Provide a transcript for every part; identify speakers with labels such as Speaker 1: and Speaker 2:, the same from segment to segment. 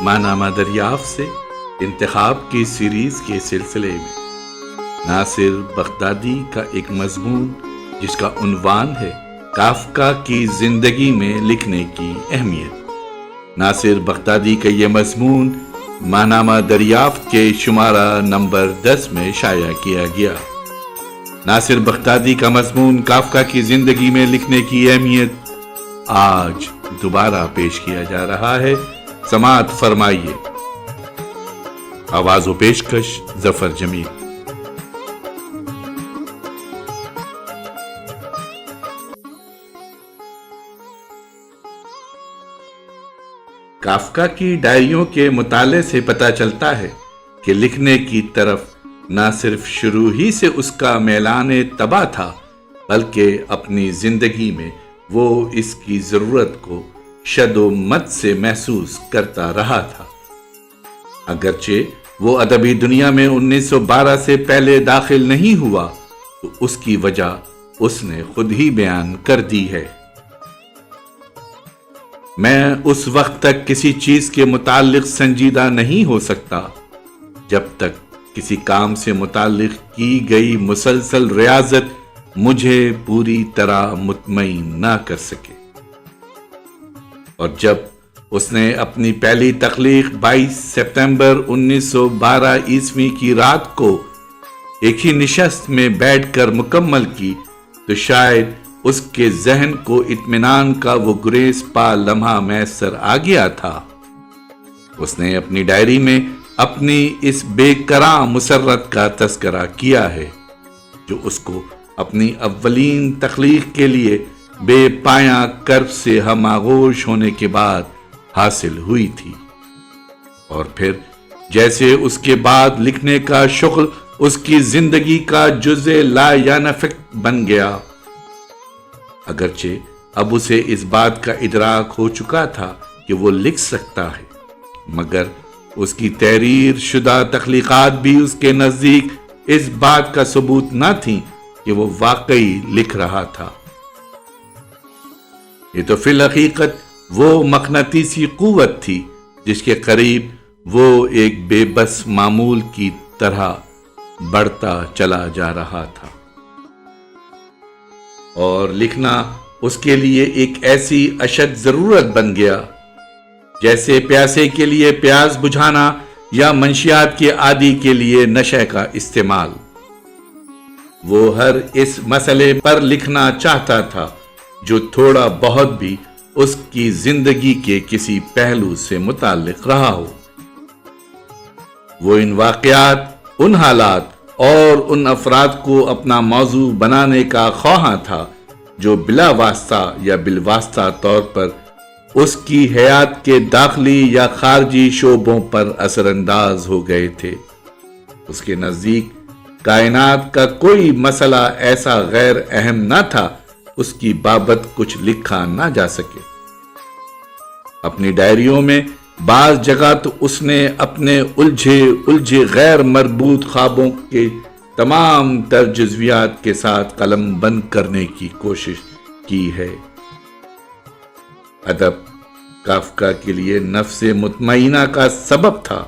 Speaker 1: ماہنامہ دریافت سے انتخاب کی سیریز کے سلسلے میں ناصر بغدادی کا ایک مضمون جس کا عنوان ہے کافکا کی زندگی میں لکھنے کی اہمیت۔ ناصر بغدادی کا یہ مضمون ماہنامہ دریافت کے شمارہ نمبر 10 میں شائع کیا گیا۔ ناصر بغدادی کا مضمون کافکا کی زندگی میں لکھنے کی اہمیت آج دوبارہ پیش کیا جا رہا ہے۔ سماعت فرمائیے۔ آواز و پیشکش ظفر جمیل۔ کافکا کی ڈائریوں کے مطالعے سے پتہ چلتا ہے کہ لکھنے کی طرف نہ صرف شروع ہی سے اس کا میلان طبع تھا بلکہ اپنی زندگی میں وہ اس کی ضرورت کو شد و مد سے محسوس کرتا رہا تھا۔ اگرچہ وہ ادبی دنیا میں 1912 سے پہلے داخل نہیں ہوا تو اس کی وجہ اس نے خود ہی بیان کر دی ہے۔ میں اس وقت تک کسی چیز کے متعلق سنجیدہ نہیں ہو سکتا جب تک کسی کام سے متعلق کی گئی مسلسل ریاضت مجھے پوری طرح مطمئن نہ کر سکے۔ اور جب اس نے اپنی پہلی تخلیق 22 ستمبر 1912 عیسوی کی رات کو ایک ہی نشست میں بیٹھ کر مکمل کی تو شاید اس کے ذہن کو اطمینان کا وہ گریز پا لمحہ میسر آ گیا تھا۔ اس نے اپنی ڈائری میں اپنی اس بے کراں مسرت کا تذکرہ کیا ہے جو اس کو اپنی اولین تخلیق کے لیے بے پایاں کرب سے ہم آغوش ہونے کے بعد حاصل ہوئی تھی، اور پھر جیسے اس کے بعد لکھنے کا شغل اس کی زندگی کا جزء لا ینفک بن گیا۔ اگرچہ اب اسے اس بات کا ادراک ہو چکا تھا کہ وہ لکھ سکتا ہے، مگر اس کی تحریر شدہ تخلیقات بھی اس کے نزدیک اس بات کا ثبوت نہ تھیں کہ وہ واقعی لکھ رہا تھا۔ یہ تو فی الحقیقت وہ مقناطیسی قوت تھی جس کے قریب وہ ایک بے بس معمول کی طرح بڑھتا چلا جا رہا تھا، اور لکھنا اس کے لیے ایک ایسی اشد ضرورت بن گیا جیسے پیاسے کے لیے پیاس بجھانا یا منشیات کے عادی کے لیے نشے کا استعمال۔ وہ ہر اس مسئلے پر لکھنا چاہتا تھا جو تھوڑا بہت بھی اس کی زندگی کے کسی پہلو سے متعلق رہا ہو۔ وہ ان واقعات، ان حالات اور ان افراد کو اپنا موضوع بنانے کا خواہاں تھا جو بلا واسطہ یا بالواسطہ طور پر اس کی حیات کے داخلی یا خارجی شعبوں پر اثر انداز ہو گئے تھے۔ اس کے نزدیک کائنات کا کوئی مسئلہ ایسا غیر اہم نہ تھا اس کی بابت کچھ لکھا نہ جا سکے۔ اپنی ڈائریوں میں بعض جگہ تو اس نے اپنے الجھے غیر مربوط خوابوں کے تمام تر جزویات کے ساتھ قلم بند کرنے کی کوشش کی ہے۔ ادب کافکا کے لیے نفس مطمئنہ کا سبب تھا،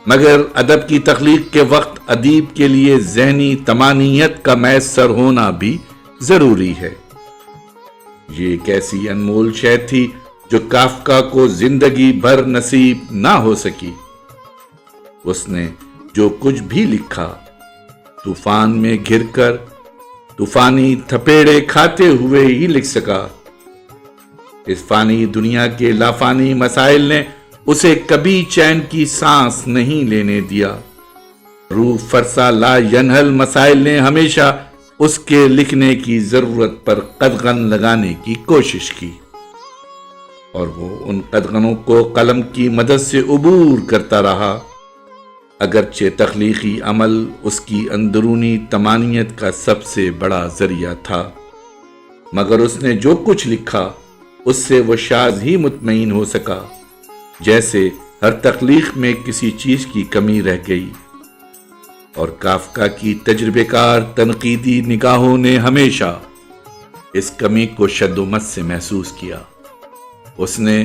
Speaker 1: مگر ادب کی تخلیق کے وقت ادیب کے لیے ذہنی طمانینت کا میسر ہونا بھی ضروری ہے۔ یہ ایک ایسی انمول شے تھی جو کافکا کو زندگی بھر نصیب نہ ہو سکی۔ اس نے جو کچھ بھی لکھا طوفان میں گر کر طوفانی تھپیڑے کھاتے ہوئے ہی لکھ سکا۔ اس فانی دنیا کے لافانی مسائل نے اسے کبھی چین کی سانس نہیں لینے دیا۔ روح فرسا لا ینحل مسائل نے ہمیشہ اس کے لکھنے کی ضرورت پر قدغن لگانے کی کوشش کی، اور وہ ان قدغنوں کو قلم کی مدد سے عبور کرتا رہا۔ اگرچہ تخلیقی عمل اس کی اندرونی طمانینت کا سب سے بڑا ذریعہ تھا، مگر اس نے جو کچھ لکھا اس سے وہ شاذ ہی مطمئن ہو سکا، جیسے ہر تخلیق میں کسی چیز کی کمی رہ گئی۔ اور کافکا کی تجربے کار تنقیدی نگاہوں نے ہمیشہ اس کمی کو شد و مد سے محسوس کیا۔ اس نے